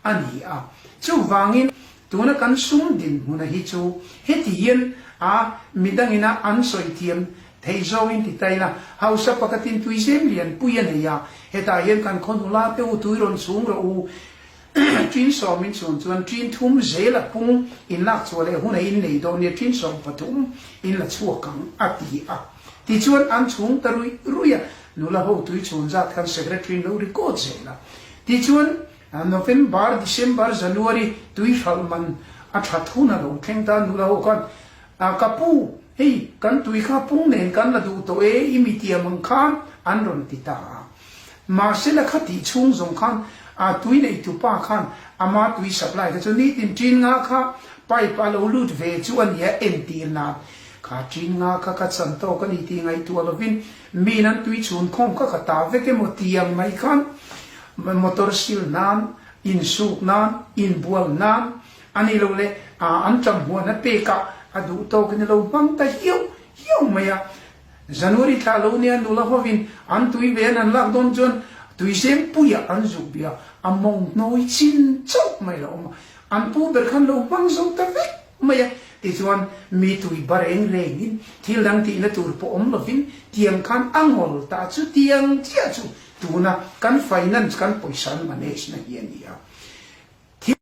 ani a chu wangin tuna kan sum din huna hi chu hetien a midangina an soi tiam thei zoin ti taina hausa pakatin tuizem lian puyan ya heta yen kan khonula te u tuiron sung ro u trin som min chun chuan trin thum zela pung in lak chole huna in nei do ne trin som patum in la chuakang ati a ti chuan an chung tarui ruya nula ho tui chun zat kan secretary no record zela ti chuan November December January tui halman a thathuna lo thengta nula ho kan kapu hei kan tui kha pung nen kan la du to e imitia mang khan an ron ti ta ma se la khati chung zong khan a tui nei tu pa khan ama tui supply ka chu ni tin tin nga kha pai pa lo lut ve chu an ya enti na kha tin nga kha ka chan to ka ni ti ngai tu alovin mi nan tui chun khom ka ta ve ke mo tiang mai khan motor sil nan in suk nan in bual nan ani lo le an cham ho na pe ka adu to kan lo bang ta hiu maya January tha lo ne an la hovin an tui ve nan lak don jon tui sem puya an zu bia among noi chin chok mai lo an pu ber khan lo bang zo ta ve maya ti chuan mi tui bareng rengin thil dang ti na tur po om lovin tiang khan angol ta chu tiang chia chu tuna kan finance kan poisan manage na hian ya